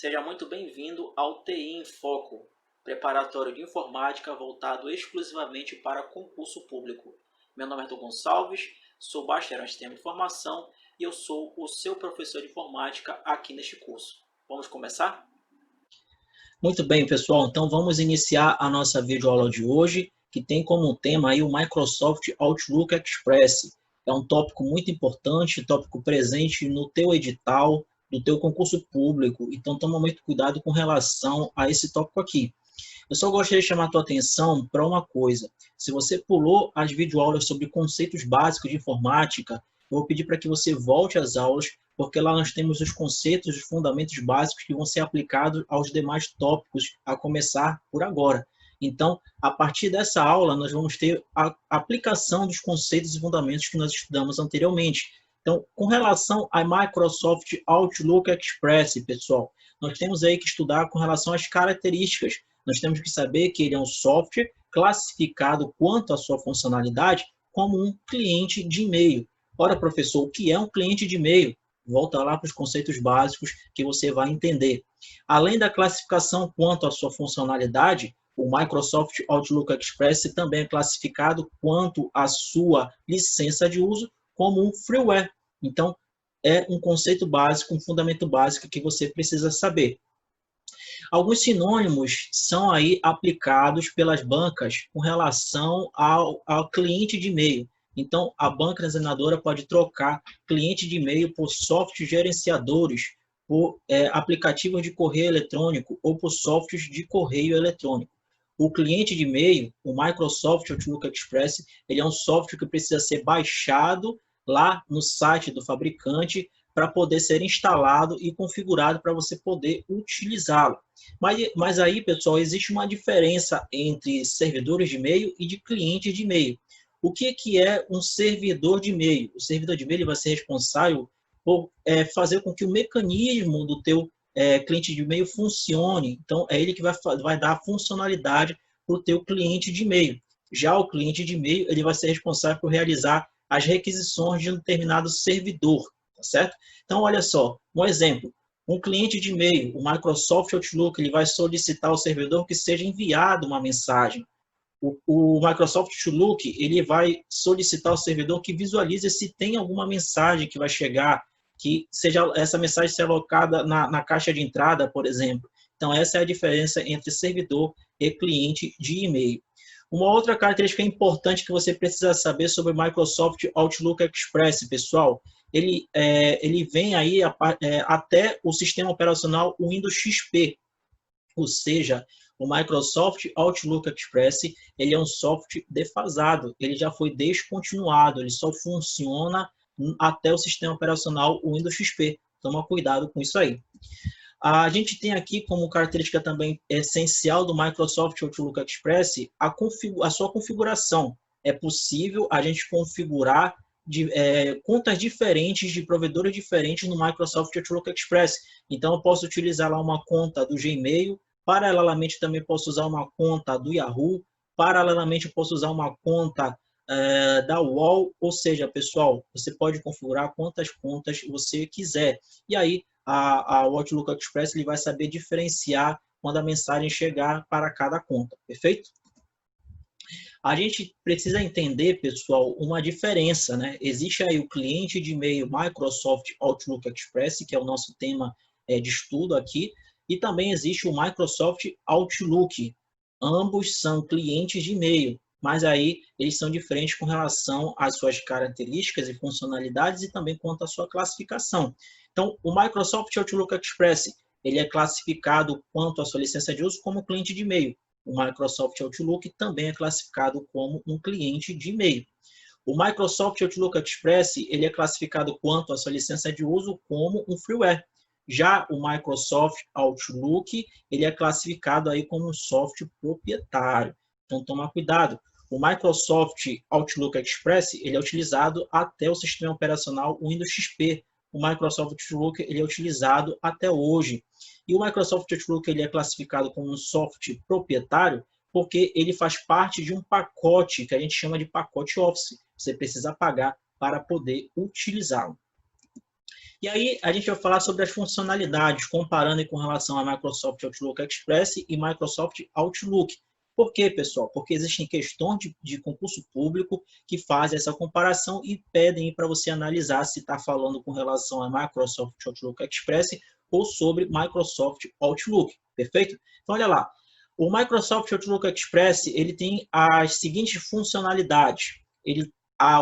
Seja muito bem-vindo ao TI em Foco, preparatório de informática voltado exclusivamente para concurso público. Meu nome é Arthur Gonçalves, sou bacharel em Sistema de Informação e eu sou o seu professor de informática aqui neste curso. Vamos começar? Muito bem, pessoal. Então, vamos iniciar a nossa videoaula de hoje, que tem como tema aí o Microsoft Outlook Express. É um tópico muito importante, tópico presente no teu edital, do teu concurso público. Então, toma muito cuidado com relação a esse tópico aqui. Eu só gostaria de chamar a tua atenção para uma coisa. Se você pulou as videoaulas sobre conceitos básicos de informática, eu vou pedir para que você volte às aulas, porque lá nós temos os conceitos, os fundamentos básicos que vão ser aplicados aos demais tópicos, a começar por agora. Então, a partir dessa aula, nós vamos ter a aplicação dos conceitos e fundamentos que nós estudamos anteriormente. Então, com relação a Microsoft Outlook Express, pessoal, nós temos aí que estudar com relação às características. Nós temos que saber que ele é um software classificado quanto à sua funcionalidade como um cliente de e-mail. Ora, professor, o que é um cliente de e-mail? Volta lá para os conceitos básicos que você vai entender. Além da classificação quanto à sua funcionalidade, o Microsoft Outlook Express também é classificado quanto à sua licença de uso como um freeware. Então, é um conceito básico, um fundamento básico que você precisa saber. Alguns sinônimos são aí aplicados pelas bancas com relação ao cliente de e-mail. Então, a banca examinadora pode trocar cliente de e-mail por softwares gerenciadores, por aplicativos de correio eletrônico ou por softwares de correio eletrônico. O cliente de e-mail, o Microsoft Outlook Express, ele é um software que precisa ser baixado lá no site do fabricante para poder ser instalado e configurado para você poder utilizá-lo. Mas aí, pessoal, existe uma diferença entre servidores de e-mail e de clientes de e-mail. O que é um servidor de e-mail? O servidor de e-mail vai ser responsável por fazer com que o mecanismo do teu cliente de e-mail funcione. Então, é ele que vai dar a funcionalidade para o teu cliente de e-mail. Já o cliente de e-mail, ele vai ser responsável por realizar as requisições de um determinado servidor, tá certo? Então, olha só, um exemplo. Um cliente de e-mail, o Microsoft Outlook, ele vai solicitar ao servidor que seja enviado uma mensagem. O Microsoft Outlook, ele vai solicitar ao servidor que visualize se tem alguma mensagem que vai chegar, que seja essa mensagem ser alocada na caixa de entrada, por exemplo. Então, essa é a diferença entre servidor e cliente de e-mail. Uma outra característica importante que você precisa saber sobre o Microsoft Outlook Express, pessoal, ele vem aí até o sistema operacional Windows XP, ou seja, o Microsoft Outlook Express, ele é um software defasado, ele já foi descontinuado, ele só funciona até o sistema operacional Windows XP. Toma cuidado com isso aí. A gente tem aqui como característica também essencial do Microsoft Outlook Express a sua configuração. É possível a gente configurar contas diferentes de provedores diferentes no Microsoft Outlook Express. Então, eu posso utilizar lá uma conta do Gmail, paralelamente também posso usar uma conta do Yahoo, paralelamente eu posso usar uma conta da UOL, ou seja, pessoal, você pode configurar quantas contas você quiser. E aí, a Outlook Express ele vai saber diferenciar quando a mensagem chegar para cada conta, perfeito? A gente precisa entender, pessoal, uma diferença, né? Existe aí o cliente de e-mail Microsoft Outlook Express, que é o nosso tema de estudo aqui, e também existe o Microsoft Outlook. Ambos são clientes de e-mail, mas aí eles são diferentes com relação às suas características e funcionalidades e também quanto à sua classificação. Então, o Microsoft Outlook Express, ele é classificado quanto à sua licença de uso como cliente de e-mail. O Microsoft Outlook também é classificado como um cliente de e-mail. O Microsoft Outlook Express ele é classificado quanto à sua licença de uso como um freeware. Já o Microsoft Outlook ele é classificado aí como um software proprietário. Então, toma cuidado. O Microsoft Outlook Express ele é utilizado até o sistema operacional Windows XP. O Microsoft Outlook ele é utilizado até hoje. E o Microsoft Outlook ele é classificado como um software proprietário porque ele faz parte de um pacote que a gente chama de pacote Office. Você precisa pagar para poder utilizá-lo. E aí a gente vai falar sobre as funcionalidades, comparando com relação a Microsoft Outlook Express e Microsoft Outlook. Por quê, pessoal? Porque existem questões de concurso público que fazem essa comparação e pedem para você analisar se está falando com relação a Microsoft Outlook Express ou sobre Microsoft Outlook, perfeito? Então, olha lá, o Microsoft Outlook Express ele tem as seguintes funcionalidades.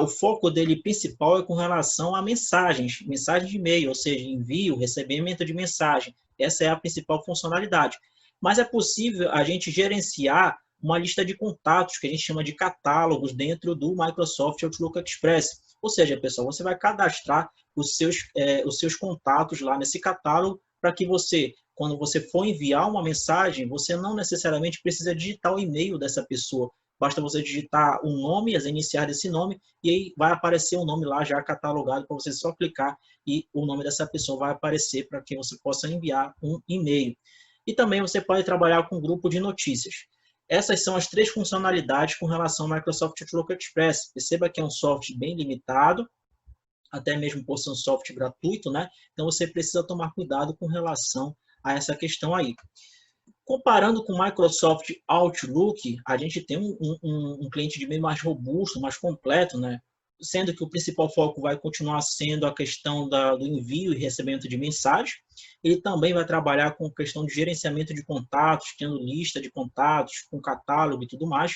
O foco dele principal é com relação a mensagens de e-mail, ou seja, envio, recebimento de mensagem. Essa é a principal funcionalidade. Mas é possível a gente gerenciar uma lista de contatos, que a gente chama de catálogos, dentro do Microsoft Outlook Express. Ou seja, pessoal, você vai cadastrar os seus contatos lá nesse catálogo para que você, quando você for enviar uma mensagem, você não necessariamente precisa digitar o e-mail dessa pessoa. Basta você digitar o nome, as iniciais desse nome, e aí vai aparecer o nome lá já catalogado para você só clicar e o nome dessa pessoa vai aparecer para que você possa enviar um e-mail. E também você pode trabalhar com grupo de notícias. Essas são as 3 funcionalidades com relação ao Microsoft Outlook Express. Perceba que é um software bem limitado, até mesmo por ser um software gratuito, né? Então você precisa tomar cuidado com relação a essa questão aí. Comparando com o Microsoft Outlook, a gente tem um cliente de e-mail mais robusto, mais completo, né? Sendo que o principal foco vai continuar sendo a questão do envio e recebimento de mensagens. Ele também vai trabalhar com questão de gerenciamento de contatos, tendo lista de contatos, com catálogo e tudo mais.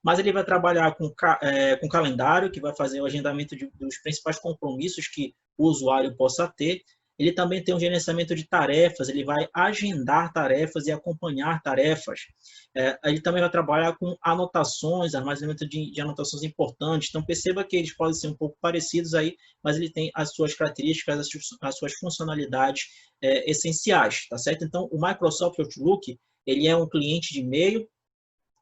Mas ele vai trabalhar com calendário, que vai fazer o agendamento dos principais compromissos que o usuário possa ter. Ele também tem um gerenciamento de tarefas, ele vai agendar tarefas e acompanhar tarefas. Ele também vai trabalhar com anotações, armazenamento de anotações importantes. Então, perceba que eles podem ser um pouco parecidos aí, mas ele tem as suas características, as suas funcionalidades essenciais, tá certo? Então, o Microsoft Outlook, ele é um cliente de e-mail,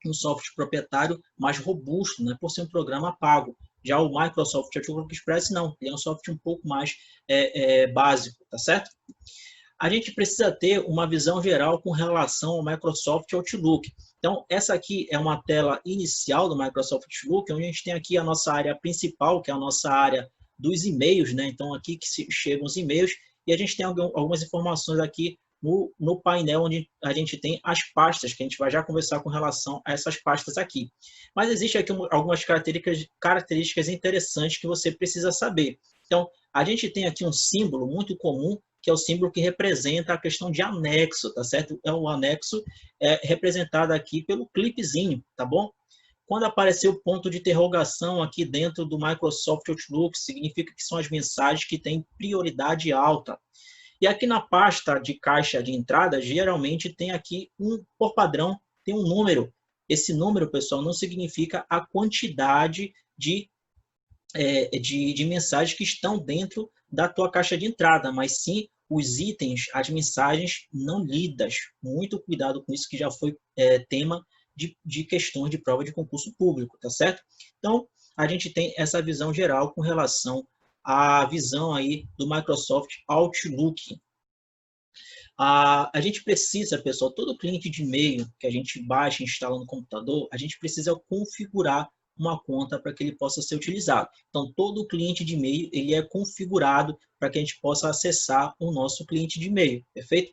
um software proprietário mais robusto, né, por ser um programa pago. Já o Microsoft Outlook Express, não, ele é um software um pouco mais básico, tá certo? A gente precisa ter uma visão geral com relação ao Microsoft Outlook. Então, essa aqui é uma tela inicial do Microsoft Outlook, onde a gente tem aqui a nossa área principal, que é a nossa área dos e-mails, né? Então, aqui que chegam os e-mails, e a gente tem algumas informações aqui no painel, onde a gente tem as pastas, que a gente vai já conversar com relação a essas pastas aqui. Mas existem aqui algumas características interessantes que você precisa saber. Então, a gente tem aqui um símbolo muito comum, que é o símbolo que representa a questão de anexo, tá certo? O anexo é representado aqui pelo clipezinho, tá bom? Quando aparecer o ponto de interrogação aqui dentro do Microsoft Outlook, significa que são as mensagens que têm prioridade alta. E aqui na pasta de caixa de entrada, geralmente tem aqui, por padrão, tem um número. Esse número, pessoal, não significa a quantidade de mensagens que estão dentro da tua caixa de entrada, mas sim os itens, as mensagens não lidas. Muito cuidado com isso, que já foi tema de questões de prova de concurso público, tá certo? Então, a gente tem essa visão geral com relação à visão aí do Microsoft Outlook. A gente precisa, pessoal, todo cliente de e-mail que a gente baixa e instala no computador, a gente precisa configurar uma conta para que ele possa ser utilizado. Então, todo cliente de e-mail ele é configurado para que a gente possa acessar o nosso cliente de e-mail, perfeito?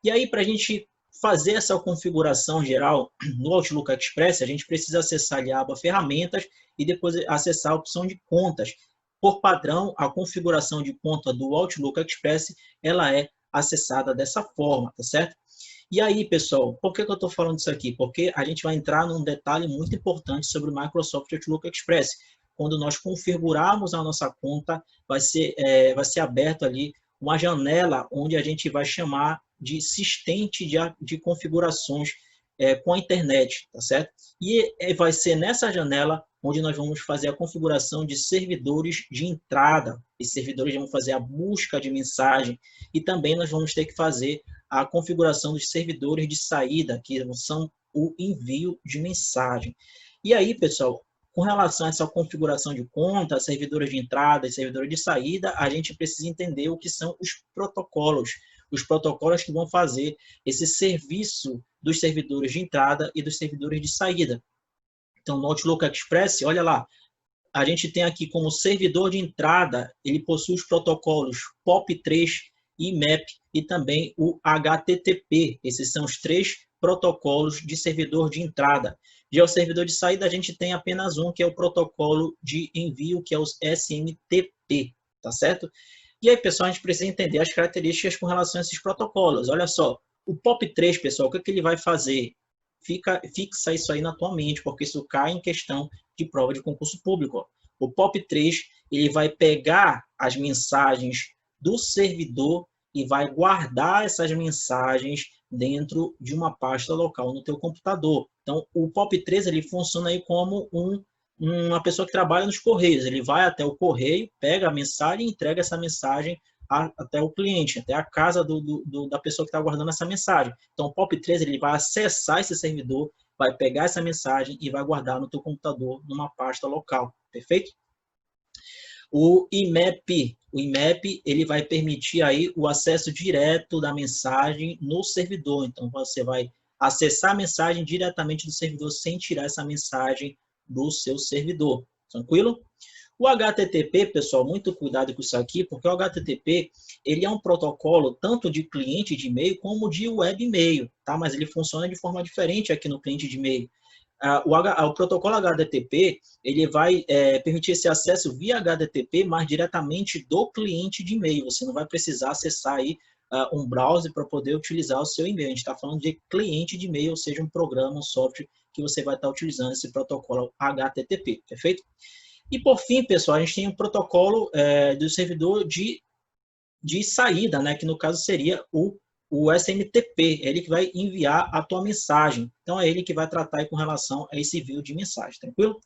E aí, para a gente fazer essa configuração geral no Outlook Express, a gente precisa acessar ali a aba Ferramentas e depois acessar a opção de Contas. Por padrão, a configuração de conta do Outlook Express ela é acessada dessa forma, tá certo? E aí, pessoal, por que eu estou falando isso aqui? Porque a gente vai entrar num detalhe muito importante sobre o Microsoft Outlook Express. Quando nós configurarmos a nossa conta, vai ser aberto ali uma janela onde a gente vai chamar de assistente de configurações com a internet, tá certo? E vai ser nessa janela onde nós vamos fazer a configuração de servidores de entrada. E servidores vão fazer a busca de mensagem e também nós vamos ter que fazer a configuração dos servidores de saída, que são o envio de mensagem. E aí, pessoal, com relação a essa configuração de conta, servidores de entrada e servidores de saída, a gente precisa entender o que são os protocolos que vão fazer esse serviço dos servidores de entrada e dos servidores de saída. Então, no Outlook Express, olha lá, a gente tem aqui como servidor de entrada, ele possui os protocolos POP3, IMAP e também o HTTP. Esses são os 3 protocolos de servidor de entrada. Já o servidor de saída, a gente tem apenas um, que é o protocolo de envio, que é o SMTP, tá certo? E aí, pessoal, a gente precisa entender as características com relação a esses protocolos. Olha só, o POP3, pessoal, o que ele vai fazer? Fixa isso aí na tua mente, porque isso cai em questão de prova de concurso público. Ó. O POP3, ele vai pegar as mensagens do servidor e vai guardar essas mensagens dentro de uma pasta local no teu computador. Então, o POP3 ele funciona aí como uma pessoa que trabalha nos correios. Ele vai até o correio, pega a mensagem e entrega essa mensagem até o cliente, até a casa da pessoa que está guardando essa mensagem. Então, o POP3 ele vai acessar esse servidor, vai pegar essa mensagem e vai guardar no teu computador numa pasta local. Perfeito? O IMAP ele vai permitir aí o acesso direto da mensagem no servidor. Então, você vai acessar a mensagem diretamente do servidor sem tirar essa mensagem do seu servidor. Tranquilo? O HTTP, pessoal, muito cuidado com isso aqui, porque o HTTP ele é um protocolo tanto de cliente de e-mail como de web e-mail, tá? Mas ele funciona de forma diferente aqui no cliente de e-mail. O protocolo HTTP ele vai permitir esse acesso via HTTP, mas diretamente do cliente de e-mail. Você não vai precisar acessar aí um browser para poder utilizar o seu e-mail. A gente está falando de cliente de e-mail, ou seja, um programa, um software que você vai estar utilizando esse protocolo HTTP, perfeito? E por fim, pessoal, a gente tem um protocolo do servidor de saída, né, que no caso seria o SMTP, é ele que vai enviar a tua mensagem. Então, é ele que vai tratar aí com relação a esse envio de mensagem, tranquilo?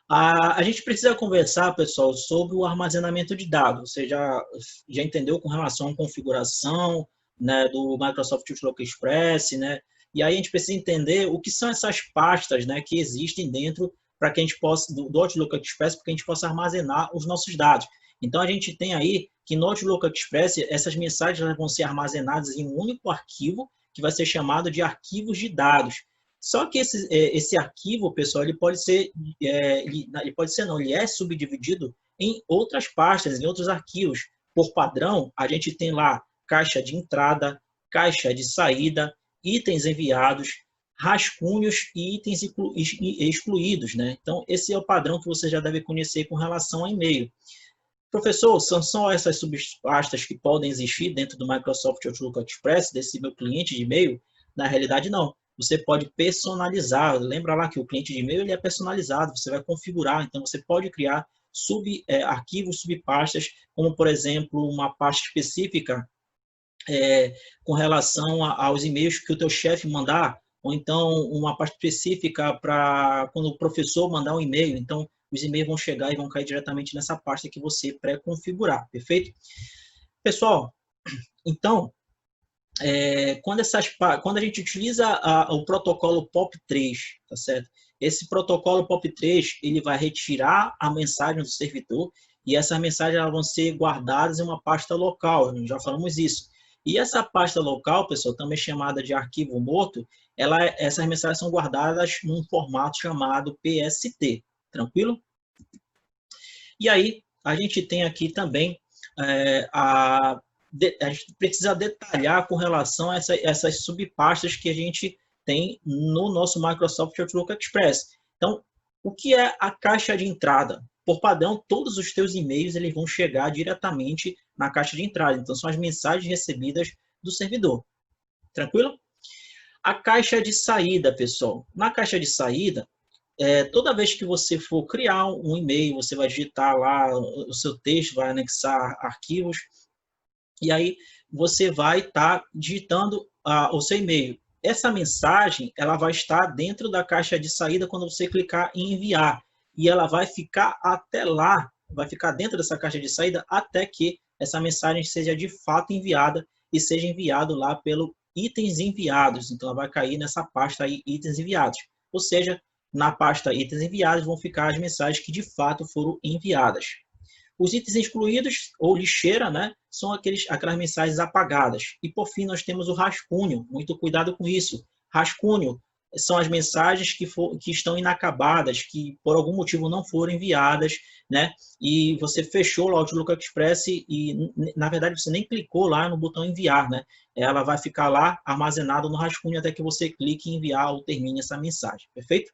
A gente precisa conversar, pessoal, sobre o armazenamento de dados. Você já entendeu com relação à configuração, né, do Microsoft Outlook Express, né? E aí a gente precisa entender o que são essas pastas, né, que existem dentro para que a gente possa, do Outlook Express, para que a gente possa armazenar os nossos dados. Então, a gente tem aí que no Outlook Express, essas mensagens vão ser armazenadas em um único arquivo, que vai ser chamado de arquivos de dados. Só que esse arquivo, pessoal, ele é subdividido em outras pastas, em outros arquivos. Por padrão, a gente tem lá caixa de entrada, caixa de saída, itens enviados, rascunhos e itens excluídos, né? Então, esse é o padrão que você já deve conhecer com relação a e-mail. Professor, são só essas subpastas que podem existir dentro do Microsoft Outlook Express, desse meu cliente de e-mail? Na realidade, não. Você pode personalizar. Lembra lá que o cliente de e-mail ele é personalizado, você vai configurar. Então, você pode criar arquivos, subpastas, como, por exemplo, uma pasta específica com relação aos e-mails que o teu chefe mandar, ou então uma pasta específica para quando o professor mandar um e-mail. Então, os e-mails vão chegar e vão cair diretamente nessa pasta que você pré-configurar, perfeito? Pessoal, então, quando a gente utiliza o protocolo POP3, tá certo? Esse protocolo POP3, ele vai retirar a mensagem do servidor e essas mensagens vão ser guardadas em uma pasta local, já falamos isso. E essa pasta local, pessoal, também chamada de arquivo morto, essas mensagens são guardadas num formato chamado PST, tranquilo? E aí, a gente tem aqui também a gente precisa detalhar com relação a essas subpastas que a gente tem no nosso Microsoft Outlook Express. Então, o que é a caixa de entrada? Por padrão, todos os teus e-mails eles vão chegar diretamente na caixa de entrada. Então, são as mensagens recebidas do servidor. Tranquilo? A caixa de saída, pessoal. Na caixa de saída, toda vez que você for criar um e-mail, você vai digitar lá o seu texto, vai anexar arquivos, e aí você vai estar digitando o seu e-mail. Essa mensagem ela vai estar dentro da caixa de saída quando você clicar em enviar. E ela vai ficar até lá, vai ficar dentro dessa caixa de saída até que essa mensagem seja de fato enviada e seja enviado lá pelo itens enviados. Então, ela vai cair nessa pasta aí, itens enviados. Ou seja, na pasta itens enviados vão ficar as mensagens que de fato foram enviadas. Os itens excluídos, ou lixeira, né, são aquelas mensagens apagadas. E, por fim, nós temos o rascunho. Muito cuidado com isso. Rascunho são as mensagens que estão inacabadas, que por algum motivo não foram enviadas, né? E você fechou o Outlook Express e, na verdade, você nem clicou lá no botão enviar, né? Ela vai ficar lá armazenada no rascunho até que você clique em enviar ou termine essa mensagem, perfeito?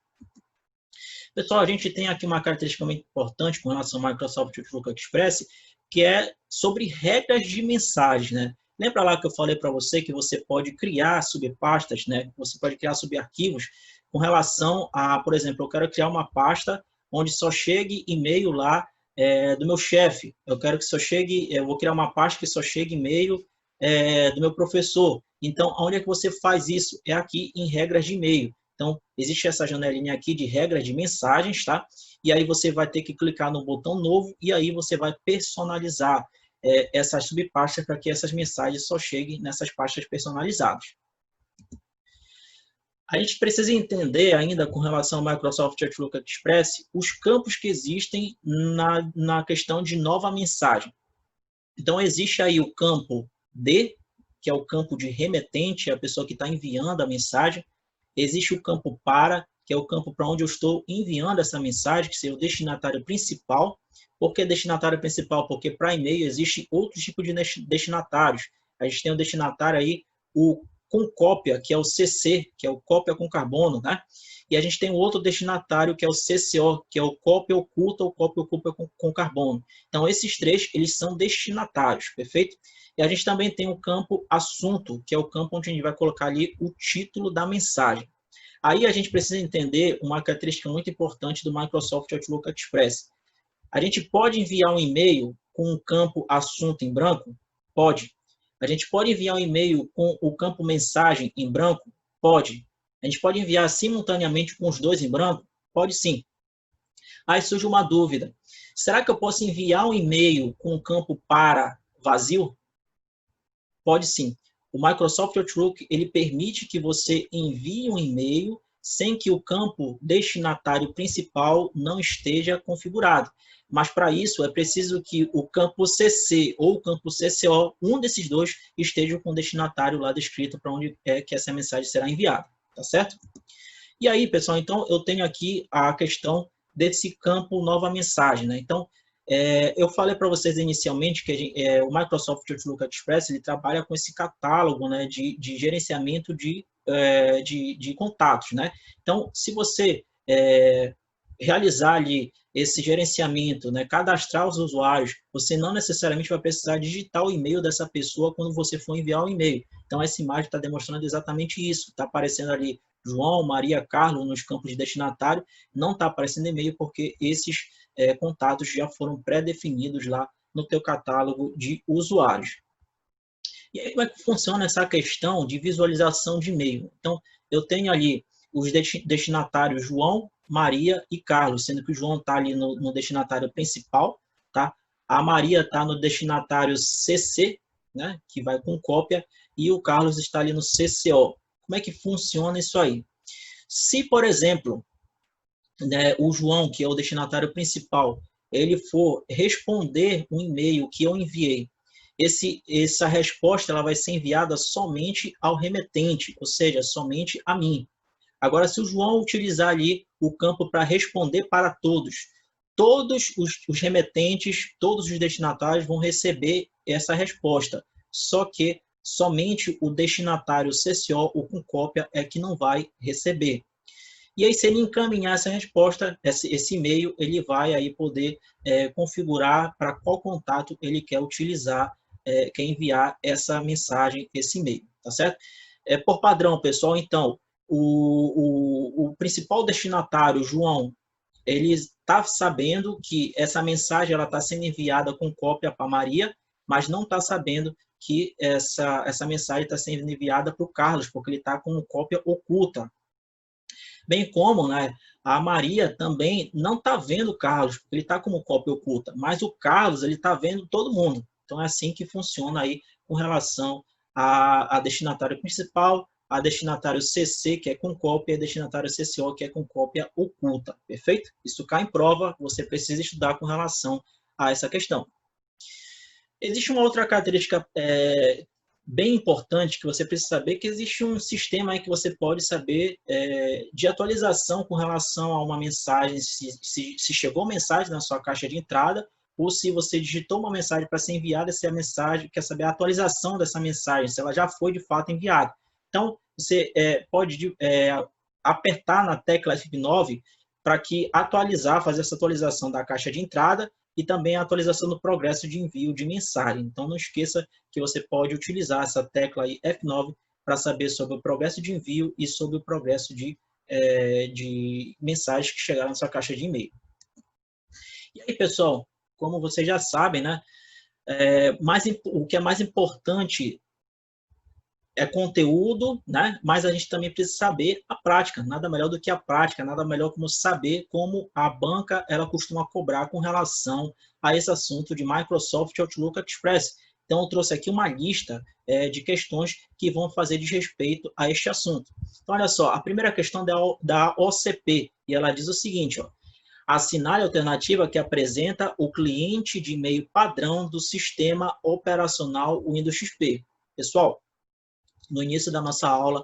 Pessoal, a gente tem aqui uma característica muito importante com relação ao Microsoft Outlook Express, que é sobre regras de mensagem, né? Lembra lá que eu falei para você que você pode criar subpastas, né? Você pode criar subarquivos com relação a, por exemplo, eu quero criar uma pasta onde só chegue e-mail lá do meu chefe. Eu quero que só chegue, eu vou criar uma pasta que só chegue e-mail do meu professor. Então, onde é que você faz isso? É aqui em regras de e-mail. Então, existe essa janelinha aqui de regras de mensagens, tá? E aí você vai ter que clicar no botão novo e aí você vai personalizar essas subpastas para que essas mensagens só cheguem nessas pastas personalizadas. A gente precisa entender ainda com relação ao Microsoft Outlook Express os campos que existem na questão de nova mensagem. Então, existe aí o campo D, que é o campo de remetente, é a pessoa que está enviando a mensagem. Existe o campo para, que é o campo para onde eu estou enviando essa mensagem, que seria o destinatário principal. Por que destinatário principal? Porque para e-mail existe outro tipo de destinatários. A gente tem o destinatário aí, o com cópia, que é o CC, que é o cópia com carbono, né? E a gente tem o outro destinatário, que é o CCO, que é o cópia oculta ou cópia oculta com carbono. Então, esses três, eles são destinatários, perfeito? E a gente também tem o campo assunto, que é o campo onde a gente vai colocar ali o título da mensagem. Aí a gente precisa entender uma característica muito importante do Microsoft Outlook Express. A gente pode enviar um e-mail com o campo assunto em branco? Pode. A gente pode enviar um e-mail com o campo mensagem em branco? Pode. A gente pode enviar simultaneamente com os dois em branco? Pode sim. Aí surge uma dúvida. Será que eu posso enviar um e-mail com o campo para vazio? Pode sim. O Microsoft Outlook ele permite que você envie um e-mail sem que o campo destinatário principal não esteja configurado. Mas para isso é preciso que o campo CC ou o campo CCO, um desses dois, esteja com o destinatário lá descrito para onde é que essa mensagem será enviada, tá certo? E aí, pessoal, então eu tenho aqui a questão desse campo nova mensagem, né? Então, eu falei para vocês inicialmente que o Microsoft Outlook Express ele trabalha com esse catálogo, né, de gerenciamento de contatos, né? Então, se você realizar ali esse gerenciamento, né, cadastrar os usuários, você não necessariamente vai precisar digitar o e-mail dessa pessoa quando você for enviar o e-mail. Então, essa imagem está demonstrando exatamente isso. Está aparecendo ali João, Maria, Carlos nos campos de destinatário, não está aparecendo e-mail porque esses contatos já foram pré-definidos lá no teu catálogo de usuários. E aí, como é que funciona essa questão de visualização de e-mail? Então, eu tenho ali os destinatários João, Maria e Carlos, sendo que o João está ali no destinatário principal, tá? A Maria está no destinatário CC, né, que vai com cópia, e o Carlos está ali no CCO. Como é que funciona isso aí? Se, por exemplo, né, o João, que é o destinatário principal, ele for responder um e-mail que eu enviei, essa resposta ela vai ser enviada somente ao remetente, ou seja, somente a mim. Agora, se o João utilizar ali o campo para responder para todos, todos os remetentes, todos os destinatários vão receber essa resposta, só que somente o destinatário CCO ou com cópia é que não vai receber. E aí, se ele encaminhar essa resposta, esse e-mail, ele vai aí poder configurar para qual contato ele quer utilizar, quer enviar essa mensagem, esse e-mail, tá certo? Por padrão, pessoal, então, o principal destinatário, João, ele está sabendo que essa mensagem está sendo enviada com cópia para Maria, mas não está sabendo que essa mensagem está sendo enviada para o Carlos, porque ele está com cópia oculta. Bem como, né, a Maria também não está vendo o Carlos, porque ele está como cópia oculta, mas o Carlos ele está vendo todo mundo. Então é assim que funciona aí com relação a destinatário principal, a destinatário CC, que é com cópia, e a destinatário CCO, que é com cópia oculta, perfeito? Isso cai em prova, você precisa estudar com relação a essa questão. Existe uma outra característica bem importante que você precisa saber que existe um sistema aí que você pode saber de atualização com relação a uma mensagem, se chegou mensagem na sua caixa de entrada, ou se você digitou uma mensagem para ser enviada, essa mensagem, quer saber a atualização dessa mensagem, se ela já foi de fato enviada. Então, você pode apertar na tecla F9 para que fazer essa atualização da caixa de entrada e também a atualização do progresso de envio de mensagem. Então, não esqueça que você pode utilizar essa tecla aí, F9, para saber sobre o progresso de envio e sobre o progresso de mensagens que chegaram na sua caixa de e-mail. E aí, pessoal, como vocês já sabem, né, o que é mais importante é conteúdo, né? Mas a gente também precisa saber a prática. Nada melhor do que a prática, nada melhor como saber como a banca ela costuma cobrar com relação a esse assunto de Microsoft Outlook Express. Então, eu trouxe aqui uma lista de questões que vão fazer desrespeito a este assunto. Então, olha só, a primeira questão da OCP, e ela diz o seguinte, ó, assinale a alternativa que apresenta o cliente de e-mail padrão do sistema operacional Windows XP. Pessoal, no início da nossa aula,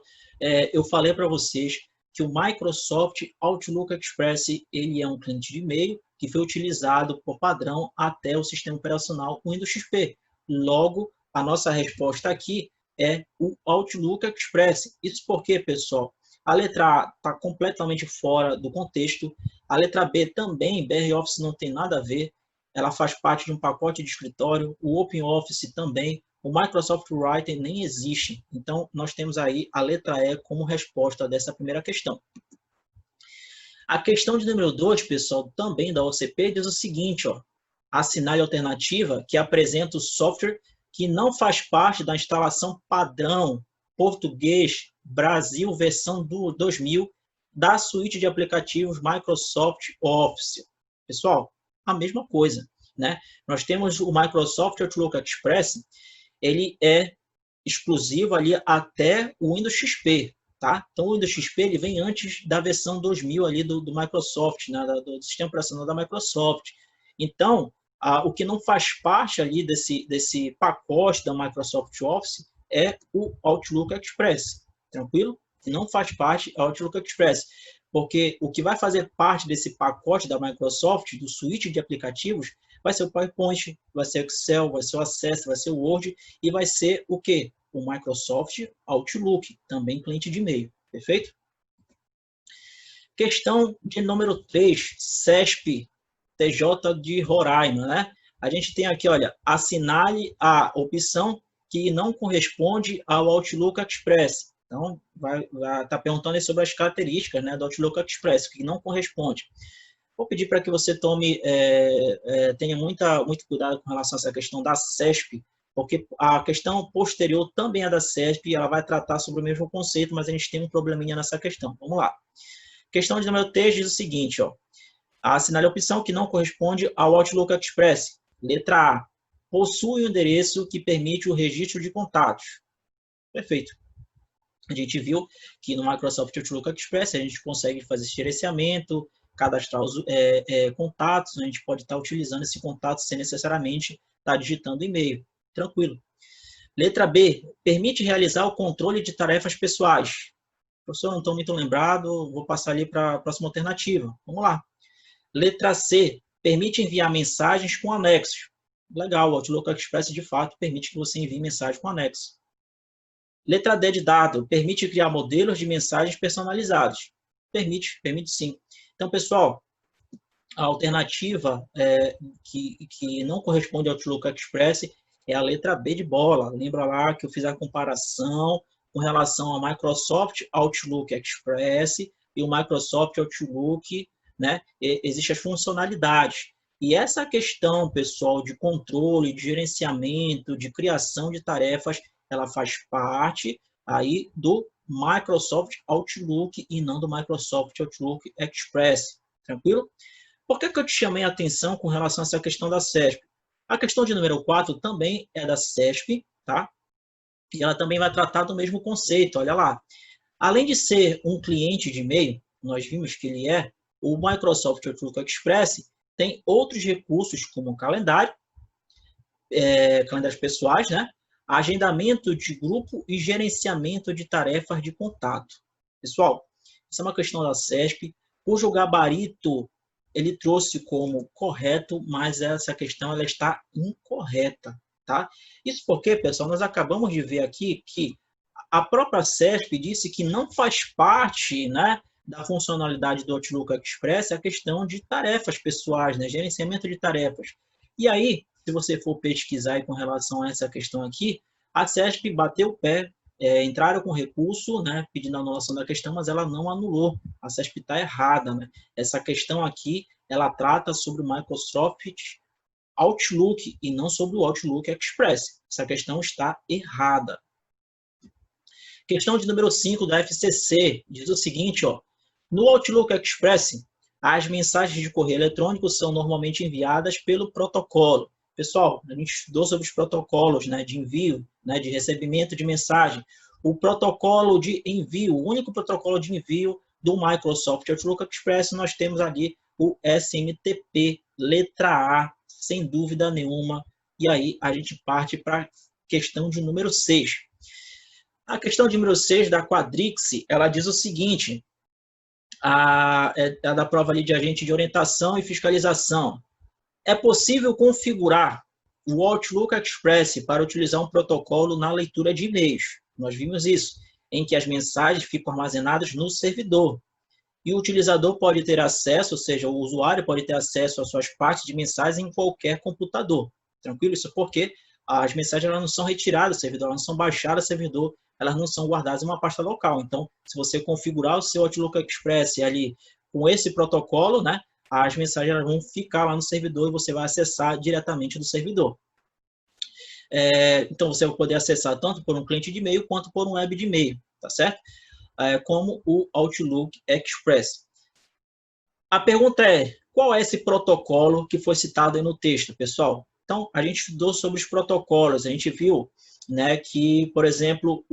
eu falei para vocês que o Microsoft Outlook Express ele é um cliente de e-mail que foi utilizado por padrão até o sistema operacional Windows XP. Logo, a nossa resposta aqui é o Outlook Express. Isso porque, pessoal, a letra A está completamente fora do contexto, a letra B também, BR Office não tem nada a ver, ela faz parte de um pacote de escritório, o OpenOffice também, o Microsoft Writer nem existe. Então, nós temos aí a letra E como resposta dessa primeira questão. A questão de número 2, pessoal, também da OCP, diz o seguinte, ó, assinale a alternativa que apresenta o software que não faz parte da instalação padrão português Brasil versão 2000 da suíte de aplicativos Microsoft Office. Pessoal, a mesma coisa, né? Nós temos o Microsoft Outlook Express, ele é exclusivo ali até o Windows XP, tá? Então, o Windows XP ele vem antes da versão 2000 ali do Microsoft, né? do sistema operacional da Microsoft. Então, o que não faz parte ali desse pacote da Microsoft Office é o Outlook Express, tranquilo? Não faz parte do Outlook Express, porque o que vai fazer parte desse pacote da Microsoft, do suíte de aplicativos, vai ser o PowerPoint, vai ser o Excel, vai ser o Access, vai ser o Word e vai ser o quê? O Microsoft Outlook, também cliente de e-mail, perfeito? Questão de número 3, CESP, TJ de Roraima, né? A gente tem aqui, olha, assinale a opção que não corresponde ao Outlook Express. Então, vai estar perguntando sobre as características, né, do Outlook Express, que não corresponde. Vou pedir para que você tenha muito cuidado com relação a essa questão da CESP, porque a questão posterior também é da CESP e ela vai tratar sobre o mesmo conceito, mas a gente tem um probleminha nessa questão. Vamos lá. Questão de número 3 diz o seguinte, ó, assinale a opção que não corresponde ao Outlook Express. Letra A, possui um endereço que permite o registro de contatos. Perfeito. A gente viu que no Microsoft Outlook Express a gente consegue fazer esse gerenciamento, cadastrar os contatos, a gente pode estar utilizando esse contato sem necessariamente estar digitando e-mail. Tranquilo. Letra B, permite realizar o controle de tarefas pessoais. Professor, não estou muito lembrado, vou passar ali para a próxima alternativa. Vamos lá. Letra C, permite enviar mensagens com anexos. Legal, o Outlook Express de fato permite que você envie mensagem com anexo. Letra D de dado, permite criar modelos de mensagens personalizados. Permite sim. Então, pessoal, a alternativa que não corresponde ao Outlook Express é a letra B de bola. Lembra lá que eu fiz a comparação com relação ao Microsoft Outlook Express e o Microsoft Outlook, né? Existem as funcionalidades. E essa questão, pessoal, de controle, de gerenciamento, de criação de tarefas, ela faz parte aí do Microsoft Outlook e não do Microsoft Outlook Express. Tranquilo? Por que eu te chamei a atenção com relação a essa questão da CESP? A questão de número 4 também é da CESP, tá? E ela também vai tratar do mesmo conceito, olha lá. Além de ser um cliente de e-mail, nós vimos que ele é, o Microsoft Outlook Express tem outros recursos como calendários pessoais, né? agendamento de grupo e gerenciamento de tarefas de contato. Pessoal, essa é uma questão da CESP, cujo gabarito ele trouxe como correto, mas essa questão ela está incorreta, tá? Isso porque, pessoal, nós acabamos de ver aqui que a própria CESP disse que não faz parte, né, da funcionalidade do Outlook Express a questão de tarefas pessoais, né, gerenciamento de tarefas. E aí, se você for pesquisar aí com relação a essa questão aqui, a CESP bateu o pé, entraram com recurso, né, pedindo a anulação da questão, mas ela não anulou. A CESP está errada, né? Essa questão aqui, ela trata sobre o Microsoft Outlook e não sobre o Outlook Express. Essa questão está errada. Questão de número 5 da FCC diz o seguinte, ó, no Outlook Express, as mensagens de correio eletrônico são normalmente enviadas pelo protocolo. Pessoal, a gente estudou sobre os protocolos, né, de envio, né, de recebimento de mensagem. O protocolo de envio, o único protocolo de envio do Microsoft Outlook Express, nós temos ali o SMTP, letra A, sem dúvida nenhuma. E aí a gente parte para a questão de número 6. A questão de número 6 da Quadrix, ela diz o seguinte, a da prova ali de agente de orientação e fiscalização. É possível configurar o Outlook Express para utilizar um protocolo na leitura de e-mails. Nós vimos isso, em que as mensagens ficam armazenadas no servidor. E o utilizador pode ter acesso, ou seja, o usuário pode ter acesso às suas partes de mensagens em qualquer computador. Tranquilo? Isso porque as mensagens elas não são retiradas do servidor, elas não são baixadas do servidor, elas não são guardadas em uma pasta local. Então, se você configurar o seu Outlook Express ali com esse protocolo, né, as mensagens elas vão ficar lá no servidor e você vai acessar diretamente do servidor. Então, você vai poder acessar tanto por um cliente de e-mail quanto por um web de e-mail, tá certo? Como o Outlook Express. A pergunta é, qual é esse protocolo que foi citado aí no texto, pessoal? Então, a gente estudou sobre os protocolos, a gente viu, né, que, por exemplo,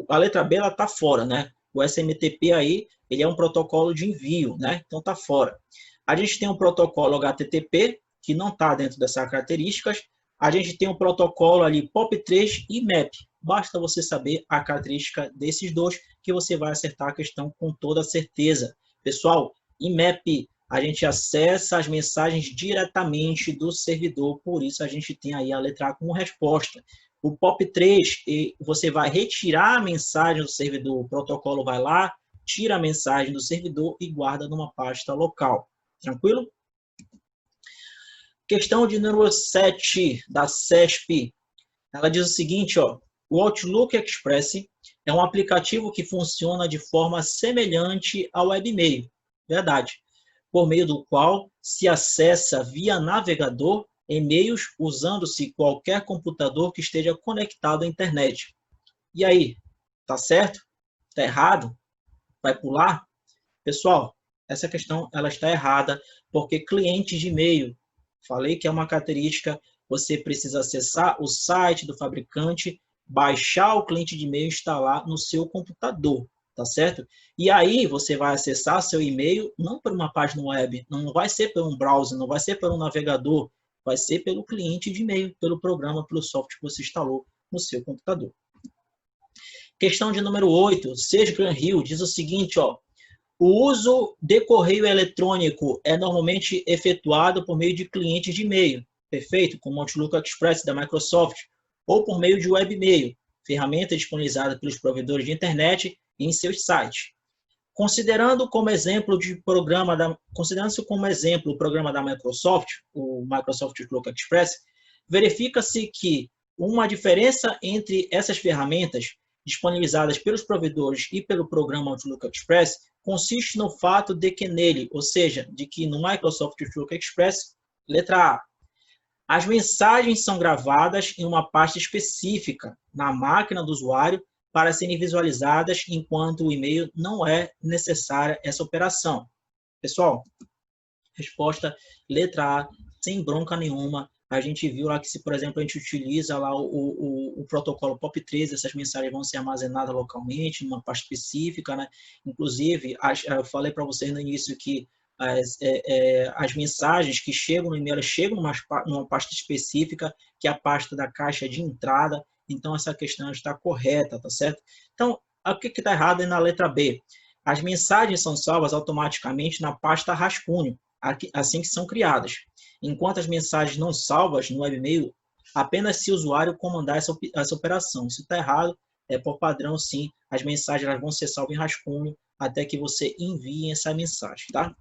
a letra B está fora, né? O SMTP aí, ele é um protocolo de envio, né? Então, está fora. A gente tem um protocolo HTTP, que não está dentro dessas características. A gente tem um protocolo ali POP3 e MAP. Basta você saber a característica desses dois que você vai acertar a questão com toda certeza. Pessoal, em MAP a gente acessa as mensagens diretamente do servidor, por isso a gente tem aí a letra A como resposta. O POP3, você vai retirar a mensagem do servidor, o protocolo vai lá, tira a mensagem do servidor e guarda numa pasta local. Tranquilo? Questão de número 7 da CESP. Ela diz o seguinte, ó, o Outlook Express é um aplicativo que funciona de forma semelhante ao webmail. Verdade. Por meio do qual se acessa via navegador e-mails usando-se qualquer computador que esteja conectado à internet. E aí, tá certo? Tá errado? Vai pular? Pessoal, essa questão ela está errada, porque clientes de e-mail, falei que é uma característica, você precisa acessar o site do fabricante, baixar o cliente de e-mail e instalar no seu computador, tá certo? E aí você vai acessar seu e-mail não por uma página web, não vai ser por um browser, não vai ser por um navegador, vai ser pelo cliente de e-mail, pelo programa, pelo software que você instalou no seu computador. Questão de número 8, Sage Granhill diz o seguinte, ó, o uso de correio eletrônico é normalmente efetuado por meio de clientes de e-mail, perfeito? Como o Outlook Express da Microsoft, ou por meio de webmail, ferramenta disponibilizada pelos provedores de internet em seus sites. Considerando como exemplo o programa da Microsoft, o Microsoft Outlook Express, verifica-se que uma diferença entre essas ferramentas disponibilizadas pelos provedores e pelo programa Outlook Express consiste no fato de que nele, ou seja, de que no Microsoft Outlook Express, letra A, as mensagens são gravadas em uma pasta específica na máquina do usuário para serem visualizadas enquanto o e-mail não é necessária essa operação. Pessoal, resposta letra A, sem bronca nenhuma. A gente viu lá que se, por exemplo, a gente utiliza lá o protocolo POP3, essas mensagens vão ser armazenadas localmente, numa pasta específica, né? Inclusive, eu falei para vocês no início que as mensagens que chegam no e-mail chegam numa pasta específica, que é a pasta da caixa de entrada, Então, essa questão está correta, tá certo? Então, o que está errado é na letra B. As mensagens são salvas automaticamente na pasta rascunho, assim que são criadas. Enquanto as mensagens não salvas no webmail, apenas se o usuário comandar essa operação. Isso está errado, por padrão, sim, as mensagens elas vão ser salvas em rascunho até que você envie essa mensagem, tá?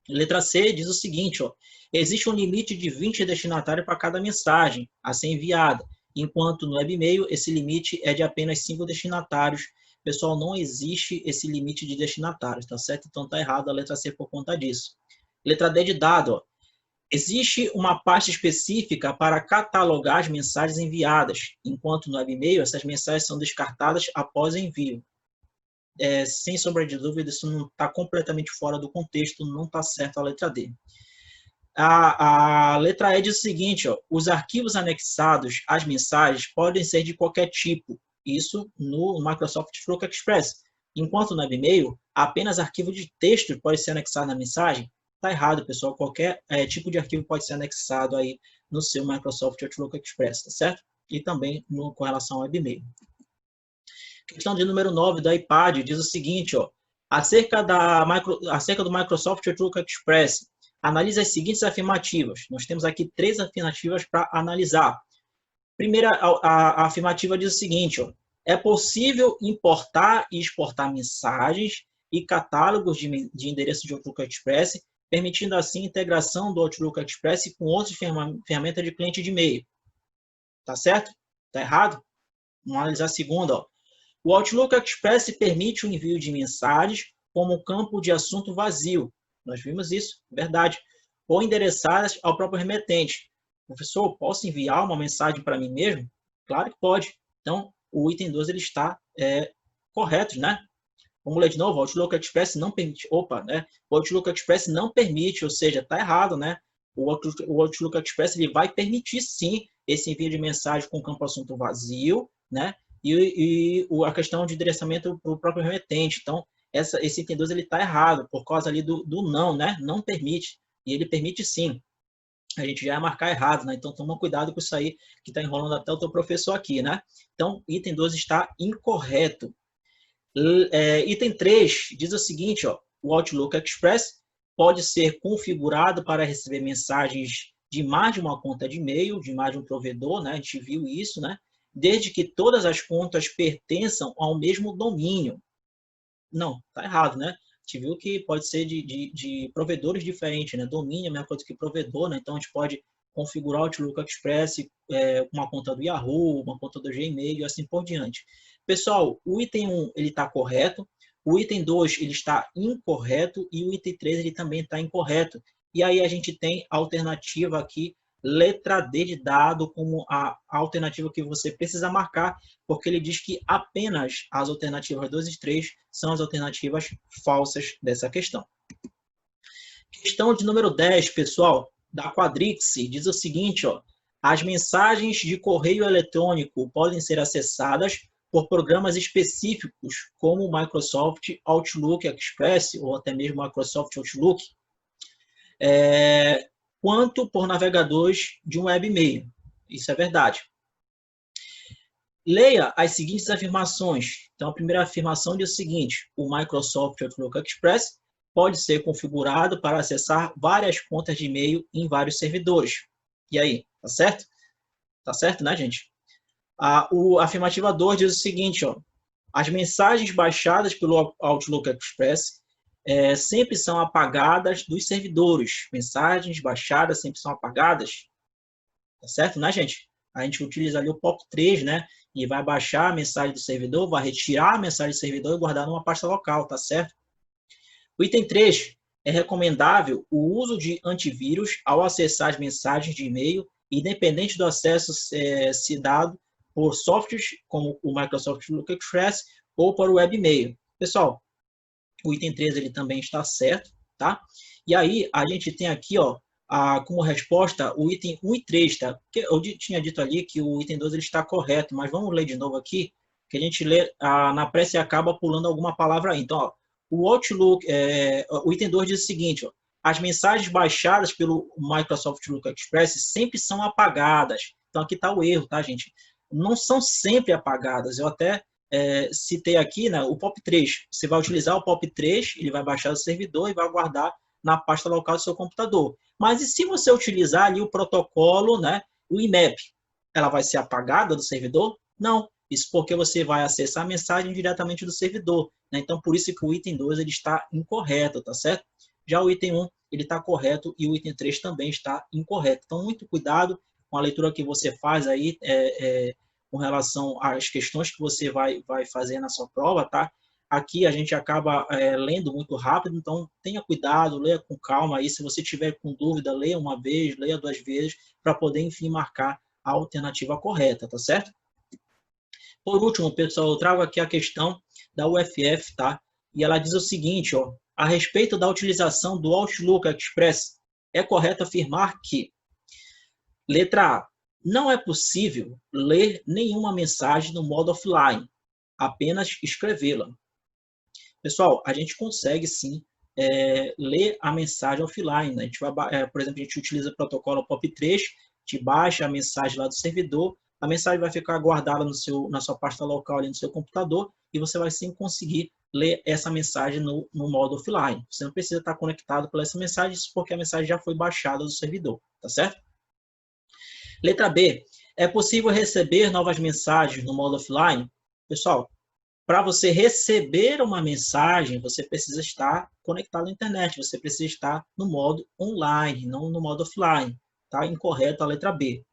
Letra C diz o seguinte, ó, existe um limite de 20 destinatários para cada mensagem a ser enviada, enquanto no webmail esse limite é de apenas 5 destinatários. Pessoal, não existe esse limite de destinatários, tá certo? Então tá errado a letra C por conta disso. Letra D de dado, ó, existe uma pasta específica para catalogar as mensagens enviadas, enquanto no webmail essas mensagens são descartadas após o envio. Sem sombra de dúvida, isso não está completamente fora do contexto, não está certo a letra D. A letra E diz o seguinte, ó, os arquivos anexados às mensagens podem ser de qualquer tipo, isso no Microsoft Outlook Express. Enquanto no webmail, apenas arquivo de texto pode ser anexado na mensagem. Está errado, pessoal, qualquer tipo de arquivo pode ser anexado aí no seu Microsoft Outlook Express, tá certo? E também com relação ao webmail. Questão de número 9 do iPad diz o seguinte, ó, acerca do Microsoft Outlook Express, analise as seguintes afirmativas. Nós temos aqui 3 afirmativas para analisar. Primeira, a afirmativa diz o seguinte, ó, é possível importar e exportar mensagens e catálogos de endereço de Outlook Express, permitindo assim a integração do Outlook Express com outras ferramentas de cliente de e-mail. Tá certo? Tá errado? Vamos analisar a segunda, ó. O Outlook Express permite o envio de mensagens como campo de assunto vazio. Nós vimos isso, verdade. Ou endereçadas ao próprio remetente. Professor, posso enviar uma mensagem para mim mesmo? Claro que pode. Então, o item 2 ele está correto, né? Vamos ler de novo. O Outlook Express não permite. Opa, né? O Outlook Express não permite, ou seja, está errado, né? O Outlook Express ele vai permitir, sim, esse envio de mensagem com campo assunto vazio, né? E a questão de endereçamento para o próprio remetente. Então, esse item 2 está errado, por causa ali do não, né? Não permite. E ele permite sim. A gente já ia marcar errado, né? Então, toma cuidado com isso aí, que está enrolando até o teu professor aqui, né? Então, item 2 está incorreto. Item 3 diz o seguinte, ó, o Outlook Express pode ser configurado para receber mensagens de mais de uma conta de e-mail, de mais de um provedor, né? A gente viu isso, né? Desde que todas as contas pertençam ao mesmo domínio. Não, tá errado, né? A gente viu que pode ser de provedores diferentes, né? Domínio é a mesma coisa que provedor, né? Então, a gente pode configurar o Outlook Express uma conta do Yahoo, uma conta do Gmail e assim por diante. Pessoal, o item 1 ele está correto, o item 2 ele está incorreto e o item 3 ele também está incorreto. E aí a gente tem a alternativa aqui, letra D de dado, como a alternativa que você precisa marcar, porque ele diz que apenas as alternativas 2 e 3 são as alternativas falsas dessa questão. Questão de número 10, pessoal, da Quadrix, diz o seguinte, ó, as mensagens de correio eletrônico podem ser acessadas por programas específicos, como o Microsoft Outlook Express, ou até mesmo Microsoft Outlook, quanto por navegadores de um webmail. Isso é verdade. Leia as seguintes afirmações. Então, a primeira afirmação diz o seguinte, o Microsoft Outlook Express pode ser configurado para acessar várias contas de e-mail em vários servidores. E aí, tá certo? Tá certo, né, gente? A afirmativa 2 diz o seguinte, ó, as mensagens baixadas pelo Outlook Express sempre são apagadas dos servidores. Mensagens baixadas sempre são apagadas. Tá certo, né, gente? A gente utiliza ali o POP 3, né? E vai baixar a mensagem do servidor, vai retirar a mensagem do servidor e guardar numa pasta local, tá certo? O item 3, é recomendável o uso de antivírus ao acessar as mensagens de e-mail, independente do acesso se dado por softwares como o Microsoft Outlook Express ou por webmail. Pessoal, o item 3 ele também está certo, tá? E aí a gente tem aqui, ó, como resposta o item 1 e 3, tá? Porque eu tinha dito ali que o item 2 ele está correto, mas vamos ler de novo aqui, que a gente lê na pressa e acaba pulando alguma palavra aí. Então, ó, o Outlook, o item 2 diz o seguinte, ó, as mensagens baixadas pelo Microsoft Outlook Express sempre são apagadas. Então, aqui está o erro, tá, gente? não são sempre apagadas. Eu até citei aqui, né, o POP3. Você vai utilizar o POP3, ele vai baixar do servidor e vai guardar na pasta local do seu computador. Mas e se você utilizar ali o protocolo, né, o IMAP, ela vai ser apagada do servidor? Não. Isso porque você vai acessar a mensagem diretamente do servidor, né? Então, por isso que o item 2 ele está incorreto, tá certo? Já o item 1 ele está correto e o item 3 também está incorreto. Então, muito cuidado com a leitura que você faz aí com relação às questões que você vai fazer na sua prova, tá? Aqui a gente acaba lendo muito rápido, então tenha cuidado, leia com calma aí. Se você tiver com dúvida, leia uma vez, leia 2 vezes, para poder, enfim, marcar a alternativa correta, tá certo? Por último, pessoal, eu trago aqui a questão da UFF, tá? E ela diz o seguinte, ó, a respeito da utilização do Outlook Express, é correto afirmar que, letra A, não é possível ler nenhuma mensagem no modo offline, apenas escrevê-la. Pessoal, a gente consegue sim ler a mensagem offline, né? A gente vai, por exemplo, a gente utiliza o protocolo POP3, a gente baixa a mensagem lá do servidor, a mensagem vai ficar guardada na sua pasta local ali no seu computador e você vai sim conseguir ler essa mensagem no modo offline. Você não precisa estar conectado por essa mensagem, isso porque a mensagem já foi baixada do servidor, tá certo? Letra B, é possível receber novas mensagens no modo offline? Pessoal, para você receber uma mensagem, você precisa estar conectado à internet, você precisa estar no modo online, não no modo offline. Tá? Incorreto a letra B.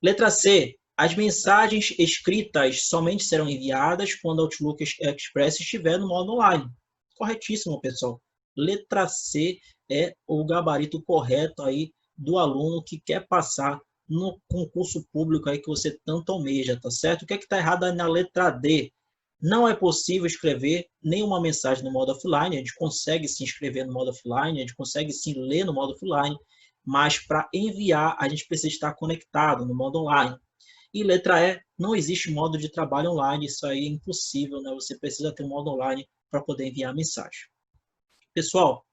Letra C. As mensagens escritas somente serão enviadas quando o Outlook Express estiver no modo online. Corretíssimo, pessoal. Letra C é o gabarito correto aí do aluno que quer passar no concurso público aí que você tanto almeja, tá certo? O que é que está errado na letra D? Não é possível escrever nenhuma mensagem no modo offline, a gente consegue se inscrever no modo offline, a gente consegue sim ler no modo offline, mas para enviar a gente precisa estar conectado no modo online. E letra E, não existe modo de trabalho online, isso aí é impossível, né? Você precisa ter um modo online para poder enviar a mensagem. Pessoal,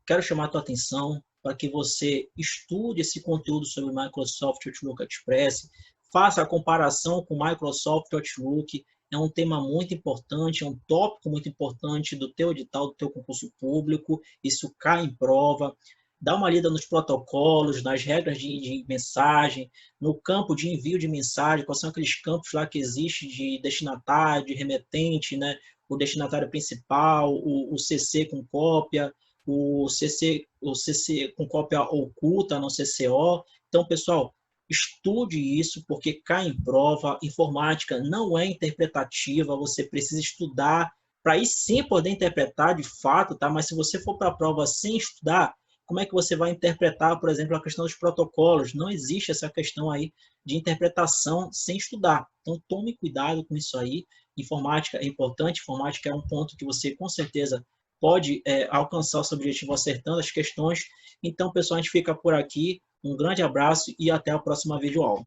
quero chamar a tua atenção para que você estude esse conteúdo sobre o Microsoft Outlook Express, faça a comparação com o Microsoft Outlook, é um tema muito importante, é um tópico muito importante do teu edital, do teu concurso público, isso cai em prova. Dá uma lida nos protocolos, nas regras de mensagem, no campo de envio de mensagem, quais são aqueles campos lá que existem de destinatário, de remetente, né? O destinatário principal, o CC com cópia, o CC com cópia oculta, não CCO. Então, pessoal, estude isso, porque cai em prova. Informática não é interpretativa, você precisa estudar para aí sim poder interpretar de fato, tá? Mas se você for para a prova sem estudar, como é que você vai interpretar, por exemplo, a questão dos protocolos? Não existe essa questão aí de interpretação sem estudar. Então, tome cuidado com isso aí. Informática é importante, informática é um ponto que você, com certeza, pode alcançar o seu objetivo acertando as questões. Então, pessoal, a gente fica por aqui. Um grande abraço e até a próxima videoaula.